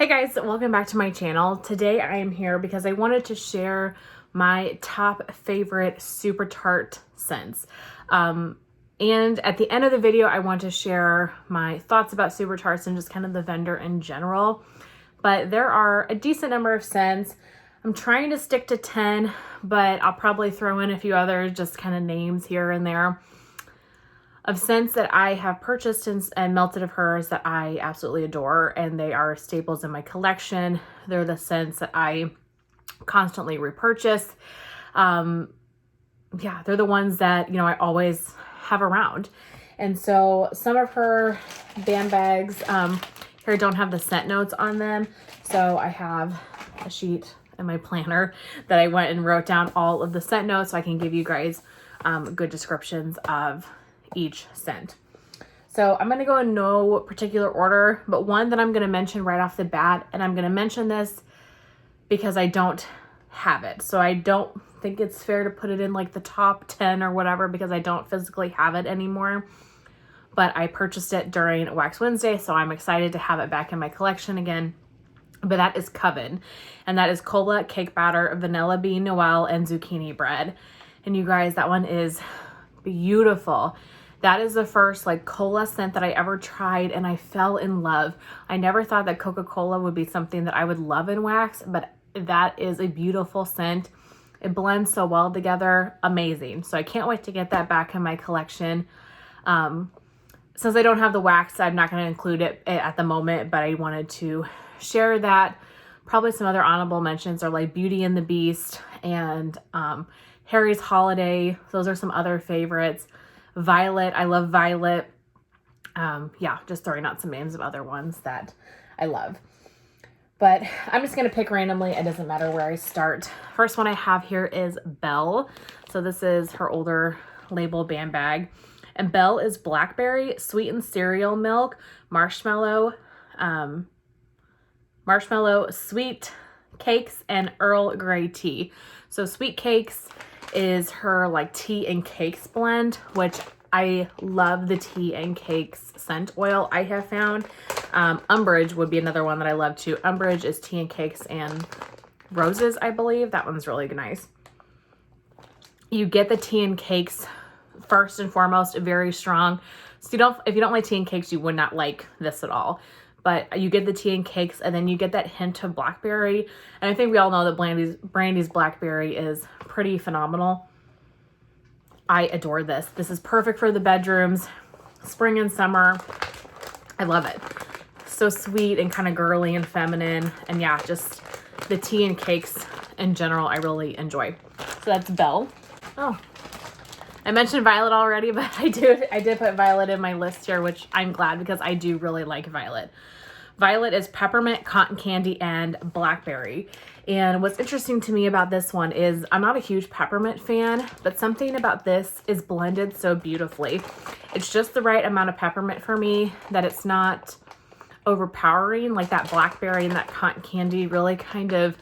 Hey guys, welcome back to my channel. Today I am here because I wanted to share my top favorite Super Tart scents. And at the end of the video, I want to share my thoughts about Super Tarts and just kind of the vendor in general. But there are a decent number of scents. I'm trying to stick to 10, but I'll probably throw in a few others, just kind of names here and there, of scents that I have purchased and melted of hers that I absolutely adore, and they are staples in my collection. They're the scents that I constantly repurchase. Yeah, they're the ones that, I always have around. And so some of her band bags here don't have the scent notes on them. So I have a sheet in my planner that I went and wrote down all of the scent notes so I can give you guys good descriptions of each scent. So I'm going to go in no particular order, but one that I'm going to mention right off the bat, and I'm going to mention this because I don't have it. So I don't think it's fair to put it in like the top 10 or whatever because I don't physically have it anymore. But I purchased it during Wax Wednesday, so I'm excited to have it back in my collection again. But that is Coven, and that is cola, cake batter, vanilla bean noel, and zucchini bread. And you guys, that one is beautiful. That is the first cola scent that I ever tried, and I fell in love. I never thought that Coca-Cola would be something that I would love in wax, but that is a beautiful scent. It blends so well together. Amazing. So I can't wait to get that back in my collection. Since I don't have the wax, I'm not going to include it at the moment, but I wanted to share that. Probably some other honorable mentions are like Beauty and the Beast and Harry's Holiday. Those are some other favorites. Violet. I love Violet. Yeah, just throwing out some names of other ones that I love. But I'm just going to pick randomly. It doesn't matter where I start. First one I have here is Belle. So this is her older label band bag. And Belle is blackberry, sweetened cereal milk, marshmallow, sweet cakes, and Earl Grey tea. So sweet cakes is her tea and cakes blend, which I love the tea and cakes scent oil I have found. Umbrage would be another one that I love too. Umbrage is tea and cakes and roses, I believe. That one's really nice. You get the tea and cakes first and foremost, very strong. So if you don't like tea and cakes, you would not like this at all. But you get the tea and cakes, and then you get that hint of blackberry. And I think we all know that Brandy's blackberry is pretty phenomenal. I adore this. This is perfect for the bedrooms, spring and summer. I love it. So sweet and kind of girly and feminine. And yeah, just the tea and cakes in general, I really enjoy. So that's Belle. Oh, I mentioned Violet already, but I did put Violet in my list here, which I'm glad because I do really like Violet. Violet is peppermint, cotton candy, and blackberry. And what's interesting to me about this one is I'm not a huge peppermint fan, but something about this is blended so beautifully. It's just the right amount of peppermint for me, that it's not overpowering. Like that blackberry and that cotton candy really kind of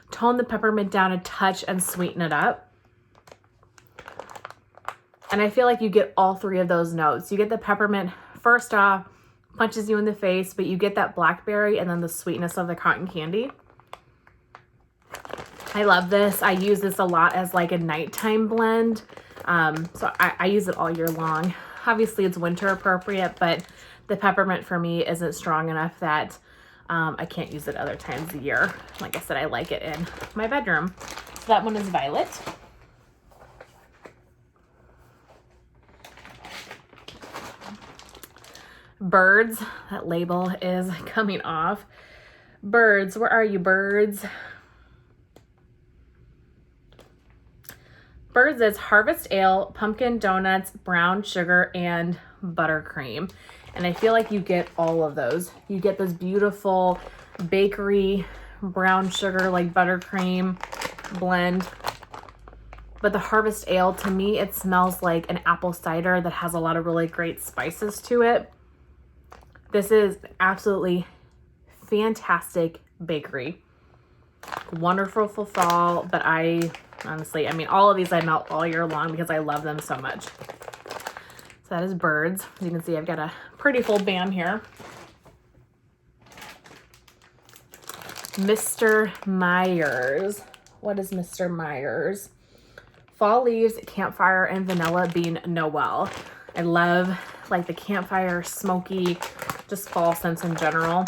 tone the peppermint down a touch and sweeten it up. And I feel like you get all three of those notes. You get the peppermint first off, punches you in the face, but you get that blackberry and then the sweetness of the cotton candy. I love this. I use this a lot as like a nighttime blend. So I use it all year long. Obviously it's winter appropriate, but the peppermint for me isn't strong enough that I can't use it other times of the year. Like I said, I like it in my bedroom. So that one is Violet. Birds, that label is coming off. Birds, where are you, Birds? Birds is Harvest Ale, pumpkin donuts, brown sugar, and buttercream. And I feel like you get all of those. You get this beautiful bakery brown sugar, like buttercream blend. But the Harvest Ale, to me, it smells like an apple cider that has a lot of really great spices to it. This is absolutely fantastic bakery. Wonderful for fall, but honestly, all of these I melt all year long because I love them so much. So that is Birds. As you can see, I've got a pretty full band here. Mr. Myers. What is Mr. Myers? Fall Leaves, Campfire, and Vanilla Bean Noel. I love like the campfire, smoky, just fall scents in general.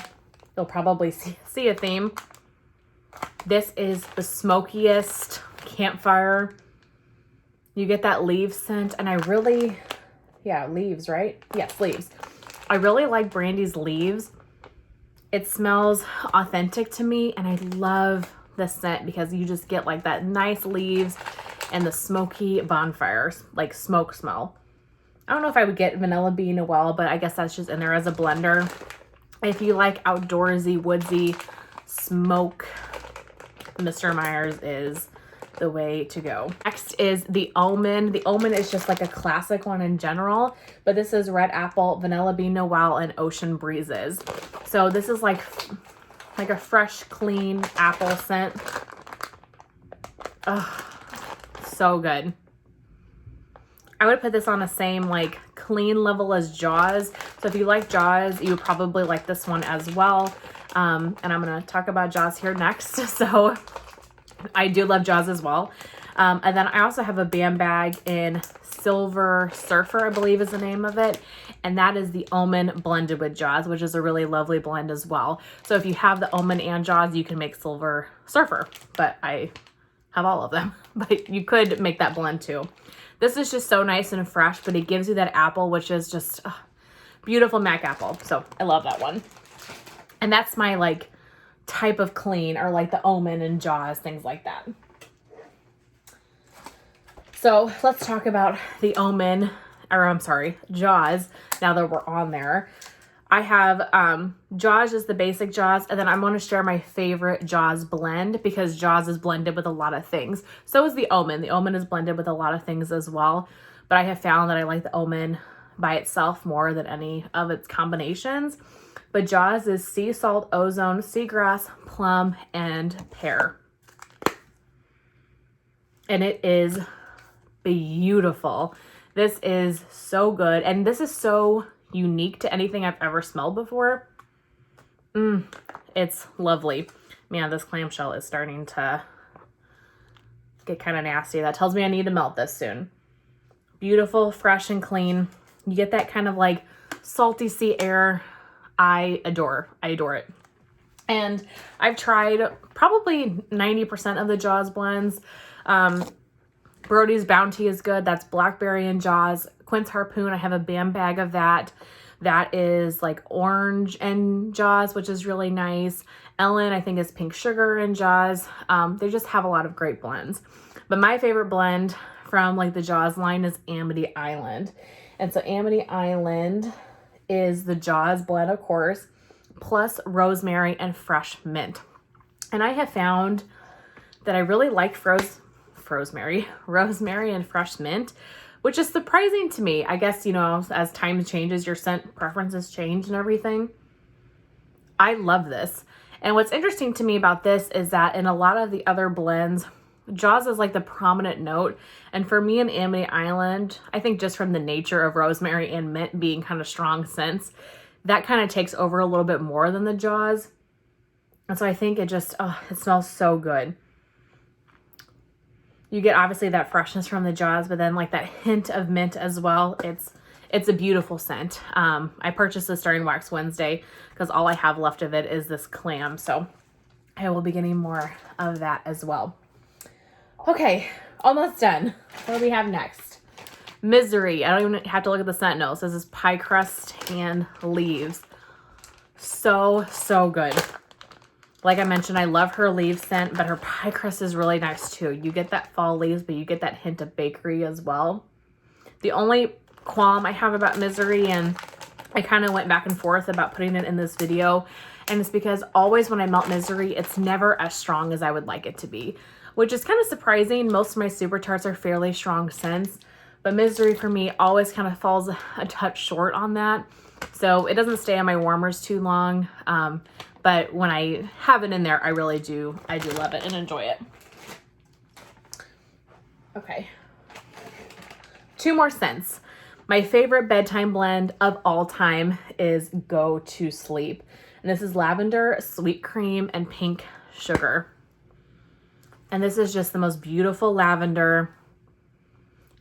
You'll probably see a theme. This is the smokiest campfire. You get that leaf scent, and I really, yeah, leaves, right? Yes, leaves. I really like Brandy's leaves. It smells authentic to me, and I love the scent because you just get like that nice leaves and the smoky bonfires, like smoke smell. I don't know if I would get Vanilla Bean Noel, but I guess that's just in there as a blender. If you like outdoorsy, woodsy smoke, Mr. Myers is the way to go. Next is the Almond. The Almond is just like a classic one in general, but this is Red Apple, Vanilla Bean Noel, and Ocean Breezes. So this is like a fresh, clean apple scent. Oh, so good. I would put this on the same like clean level as Jaws. So if you like Jaws, you would probably like this one as well. And I'm going to talk about Jaws here next. So I do love Jaws as well. And then I also have a Bam bag in Silver Surfer, I believe is the name of it. And that is the Almond blended with Jaws, which is a really lovely blend as well. So if you have the Almond and Jaws, you can make Silver Surfer. But I have all of them. But you could make that blend too. This is just so nice and fresh, but it gives you that apple, which is just beautiful Mac apple. So I love that one. And that's my like type of clean, or like the Almond and Jaws, things like that. So let's talk about the Almond, or I'm sorry, Jaws, now that we're on there. I have Jaws is the basic Jaws, and then I'm going to share my favorite Jaws blend because Jaws is blended with a lot of things. So is the Almond. The Almond is blended with a lot of things as well, but I have found that I like the Almond by itself more than any of its combinations. But Jaws is sea salt, ozone, seagrass, plum, and pear. And it is beautiful. This is so good, and this is so unique to anything I've ever smelled before. It's lovely. Man, this clamshell is starting to get kind of nasty. That tells me I need to melt this soon. Beautiful, fresh, and clean. You get that kind of like salty sea air. I adore it. And I've tried probably 90% of the Jaws blends. Brody's Bounty is good. That's blackberry and Jaws. Quince Harpoon, I have a Bam bag of that. That is like orange and Jaws, which is really nice. Ellen, I think, is pink sugar and Jaws. They just have a lot of great blends. But my favorite blend from like the Jaws line is Amity Island. And so Amity Island is the Jaws blend, of course, plus rosemary and fresh mint. And I have found that I really like rosemary and fresh mint, which is surprising to me. I guess, you know, as time changes, your scent preferences change and everything. I love this. And what's interesting to me about this is that in a lot of the other blends, Jaws is like the prominent note. And for me in Amity Island, I think just from the nature of rosemary and mint being kind of strong scents, that kind of takes over a little bit more than the Jaws. And so I think it just, it smells so good. You get obviously that freshness from the Jaws, but then like that hint of mint as well. It's a beautiful scent. I purchased this during Wax Wednesday because all I have left of it is this clam. So I will be getting more of that as well. Okay, almost done. What do we have next? Misery. I don't even have to look at the scent notes. This is pie crust and leaves. So good. Like I mentioned, I love her leaf scent, but her pie crust is really nice too. You get that fall leaves, but you get that hint of bakery as well. The only qualm I have about Misery, and I kind of went back and forth about putting it in this video, and it's because always when I melt Misery, it's never as strong as I would like it to be, which is kind of surprising. Most of my Super Tarts are fairly strong scents, but Misery for me always kind of falls a touch short on that. So it doesn't stay on my warmers too long. But when I have it in there, I do love it and enjoy it. Okay. 2 more scents. My favorite bedtime blend of all time is Go to Sleep. And this is lavender, sweet cream, and pink sugar. And this is just the most beautiful lavender.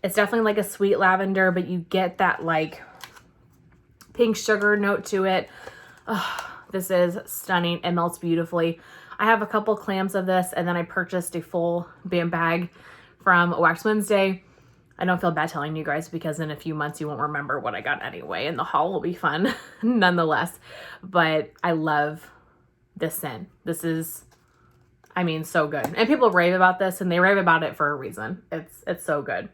It's definitely like a sweet lavender, but you get that like pink sugar note to it. Oh, this is stunning. It melts beautifully. I have a couple clams of this, and then I purchased a full BAM bag from Wax Wednesday. I don't feel bad telling you guys because in a few months you won't remember what I got anyway, and the haul will be fun nonetheless. But I love this scent. This is, I mean, so good. And people rave about this, and they rave about it for a reason. It's so good.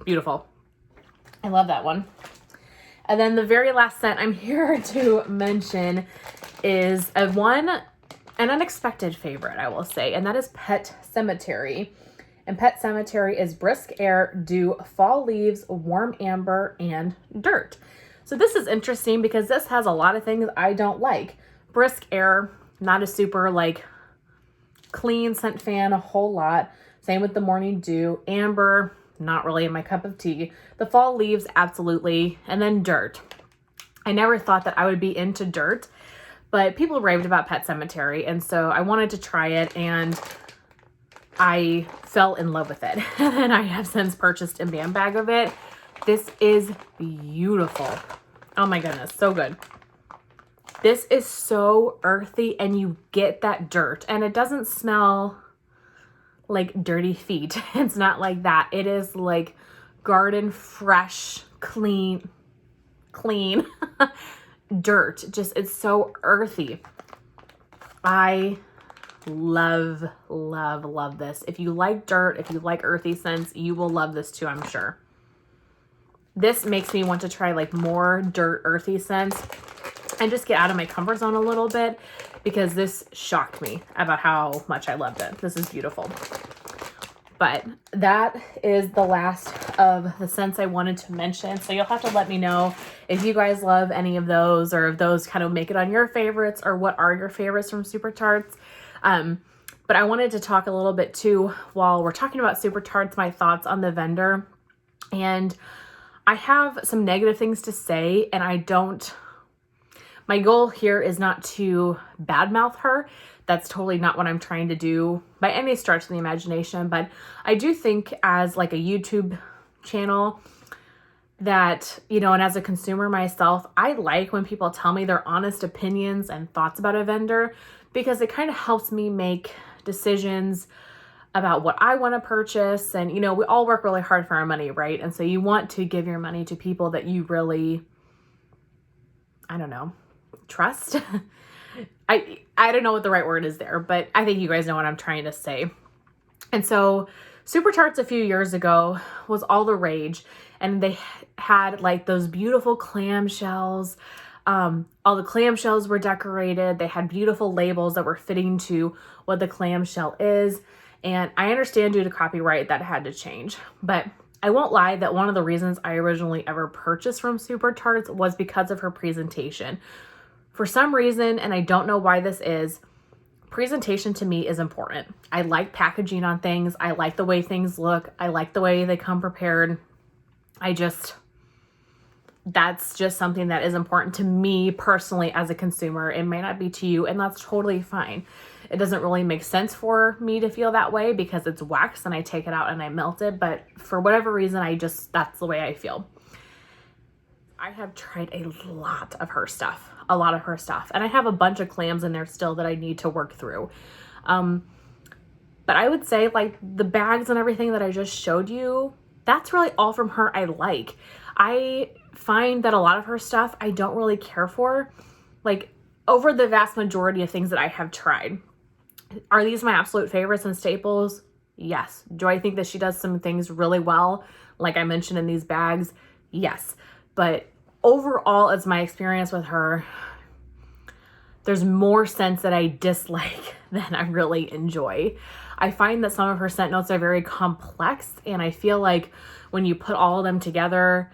Beautiful. I love that one. And then the very last scent I'm here to mention is an unexpected favorite, I will say, and that is Pet Cemetery. And Pet Cemetery is Brisk Air, Dew, Fall Leaves, Warm Amber, and Dirt. So this is interesting because this has a lot of things I don't like. Brisk Air, not a super like clean scent fan a whole lot. Same with the Morning Dew. Amber, not really my cup of tea. The Fall Leaves, absolutely. And then Dirt. I never thought that I would be into Dirt, but people raved about Pet Cemetery, and so I wanted to try it, and I fell in love with it. And I have since purchased a BAM bag of it. This is beautiful. Oh my goodness, so good. This is so earthy, and you get that dirt, and it doesn't smell like dirty feet. It's not like that. It is like garden fresh, clean dirt. Just, it's so earthy. I love, love, love this. If you like dirt, if you like earthy scents, you will love this too, I'm sure. This makes me want to try like more dirt, earthy scents and just get out of my comfort zone a little bit, because this shocked me about how much I loved it. This is beautiful. But that is the last of the scents I wanted to mention. So you'll have to let me know if you guys love any of those, or if those kind of make it on your favorites, or what are your favorites from Super Tarts. But I wanted to talk a little bit too, while we're talking about Super Tarts, my thoughts on the vendor. And I have some negative things to say, and my goal here is not to badmouth her. That's totally not what I'm trying to do by any stretch of the imagination. But I do think as like a YouTube channel that, and as a consumer myself, I like when people tell me their honest opinions and thoughts about a vendor, because it kind of helps me make decisions about what I want to purchase. And, we all work really hard for our money, right? And so you want to give your money to people that you really, I don't know, trust. I don't know what the right word is there, but I think you guys know what I'm trying to say. And so Super Tarts a few years ago was all the rage, and they had like those beautiful clamshells. All the clamshells were decorated. They had beautiful labels that were fitting to what the clamshell is. And I understand due to copyright that had to change, but I won't lie that one of the reasons I originally ever purchased from Super Tarts was because of her presentation. For some reason, and I don't know why this is, presentation to me is important. I like packaging on things. I like the way things look. I like the way they come prepared. That's just something that is important to me personally as a consumer. It may not be to you, and that's totally fine. It doesn't really make sense for me to feel that way because it's wax and I take it out and I melt it. But for whatever reason, that's the way I feel. I have tried a lot of her stuff. And I have a bunch of clams in there still that I need to work through. But I would say like the bags and everything that I just showed you, that's really all from her I like. I find that a lot of her stuff I don't really care for, like over the vast majority of things that I have tried. Are these my absolute favorites and staples? Yes. Do I think that she does some things really well, like I mentioned in these bags? Yes. But overall, as my experience with her, there's more scents that I dislike than I really enjoy. I find that some of her scent notes are very complex, and I feel like when you put all of them together,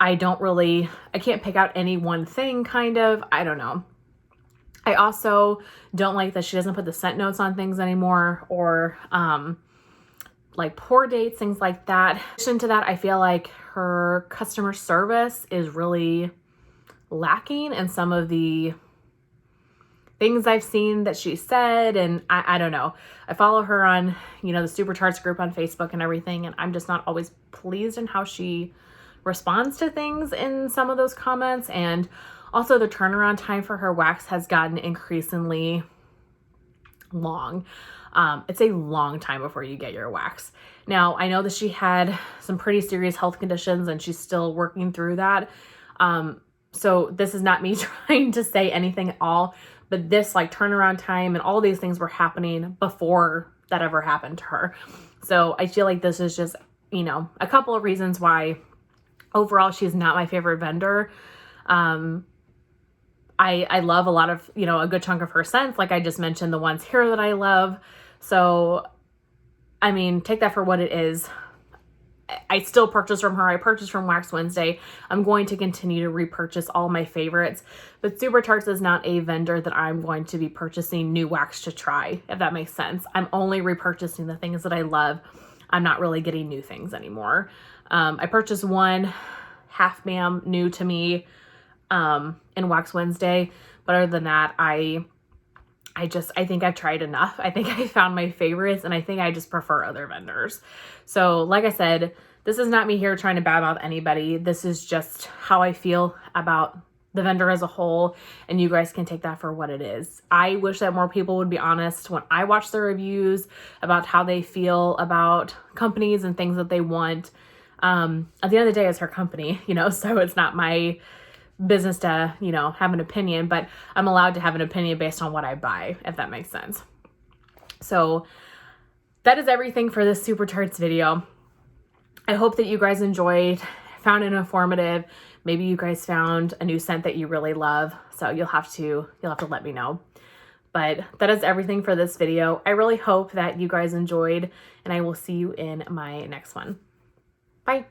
I can't pick out any one thing, kind of. I don't know. I also don't like that she doesn't put the scent notes on things anymore, or like pour dates, things like that. In addition to that, I feel like her customer service is really lacking in some of the things I've seen that she said, and I don't know. I follow her on, you know, the Super Tarts group on Facebook and everything, and I'm just not always pleased in how she responds to things in some of those comments. And also the turnaround time for her wax has gotten increasingly long. It's a long time before you get your wax. Now, I know that she had some pretty serious health conditions and she's still working through that. So this is not me trying to say anything at all, but this like turnaround time and all these things were happening before that ever happened to her. So I feel like this is just, you know, a couple of reasons why overall she's not my favorite vendor. I love a lot of, you know, a good chunk of her scents. Like I just mentioned, the ones here that I love. So, I mean, take that for what it is. I still purchase from her. I purchase from Wax Wednesday. I'm going to continue to repurchase all my favorites, but Super Tarts is not a vendor that I'm going to be purchasing new wax to try, if that makes sense. I'm only repurchasing the things that I love. I'm not really getting new things anymore. I purchased one half ma'am new to me in Wax Wednesday, but other than that, I think I've tried enough. I think I found my favorites, and I think I just prefer other vendors. So like I said, this is not me here trying to badmouth anybody. This is just how I feel about the vendor as a whole, and you guys can take that for what it is. I wish that more people would be honest when I watch their reviews about how they feel about companies and things that they want. At the end of the day, it's her company, you know, so it's not my business to, you know, have an opinion, but I'm allowed to have an opinion based on what I buy, if that makes sense. So that is everything for this Super Tarts video. I hope that you guys enjoyed, found it informative. Maybe you guys found a new scent that you really love. So you'll have to let me know. But that is everything for this video. I really hope that you guys enjoyed, and I will see you in my next one. Bye.